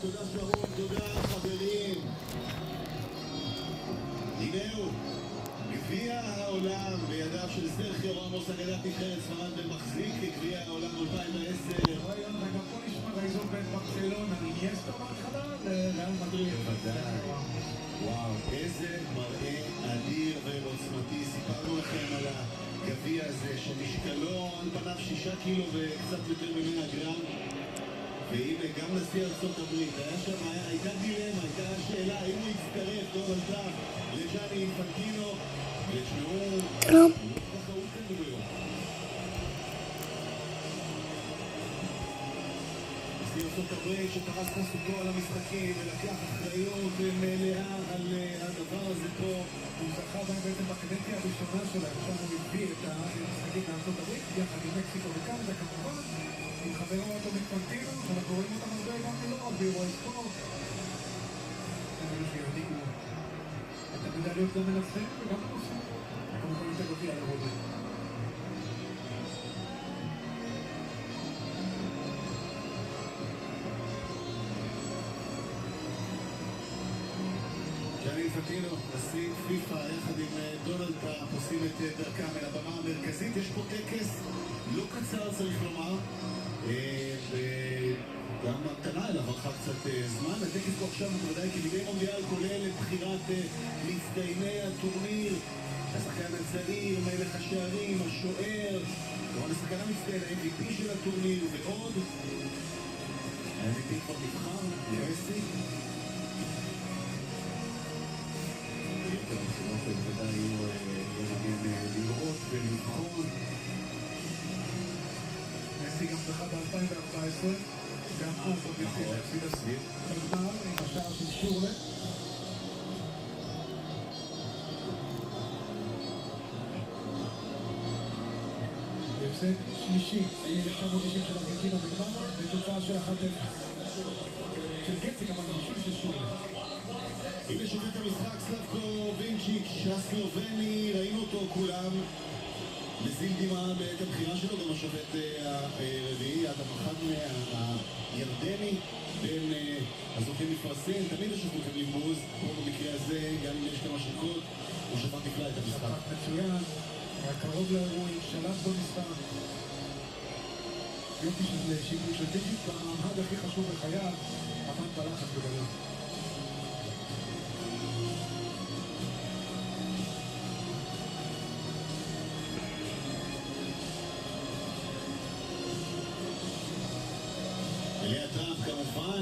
תודה שרון, תודה חברים. הנהו, גביע העולם בידיו של סרחיו רמוס, אגדת נבחרת ספרד ומחזיק גביע העולם 2010. היום רגע פה נשמע באזור בין ברצלונה, אינייסטה בהתחלה לריאל מדריד. בוודאי. וואו, איזה מראה אדיר ועוצמתי. סיפרנו לכם על הגביע הזה שמשקלו על פניו 6 קילו וקצת יותר ממנה גרם. והנה גם נשיא ארצות הברית, הייתה דילמה, הייתה שאלה האם הוא יצטרף, דונלד טראמפ, לג'אני אינפנטינו, ותשמעו, לא תחרות כאן היום. נשיא ארצות הברית שפרס כסותו על המשחקים ולקח אחריות מלאה על הדבר הזה פה. הוא זכה בהם בעצם בקדנציה הראשונה שלהם, שם הוא הביא את המשחקים בארצות הברית, יחד עם מקסיקו וקנדה כמובן. עם חברו אותו אינפנטינו, אנחנו רואים אותם הרבה גם לא רק באירועי ספורט. הם אלו שיודעים את המדליות גם מנצחים וגם מנצחים. כמובן יותר גביע לרובי. ג'אני אינפנטינו, נשיא פיפ"א, יחד עם דונלד טראמפ, עושים את דרכם אל הבמה המרכזית. יש פה טקס לא קצר, צריך לומר. וגם המתנה אליו ערכה קצת זמן. הטקס פה עכשיו הוא ודאי כמדי מונדיאל כולל את בחירת מצטייני הטורניר, השחקן הצעיר, מלך השערים, השוער, כמובן השחקן המצטיין, ה-MVP של הטורניר ועוד. ה-MVP כבר נבחר, מסי. הבחירות בוודאי יהיה לראות ולבחון. מסי גם זכה ב-2014, גם אז עוד יצא להפסיד הסביר. בגמר עם השער של שורלה. בהפסד שלישי, 1990 של ארגנטינה בגמר, בתוצאה של 1-0. של גצק, אבל בישול של שורלה. הנה שופט המשחק סלאבקו וינצ'יק, הסלובני, ראינו אותו כולם. מזיל דמעה בעת הבחירה שלו, גם השופט הרביעי, אדם מחדנה הירדני, בין הזוכים לפרסם. תמיד השופט מקבלים בוז, פה במקרה הזה, גם אם יש כמה שקות, הוא שפט נפלא את המשחק. מצוין, היה קרוב לאירועים, שלט בו מספר. יופי של שיפוט של דיג'יט, במעמד הכי חשוב בחייו, עמד בלחץ בגדול.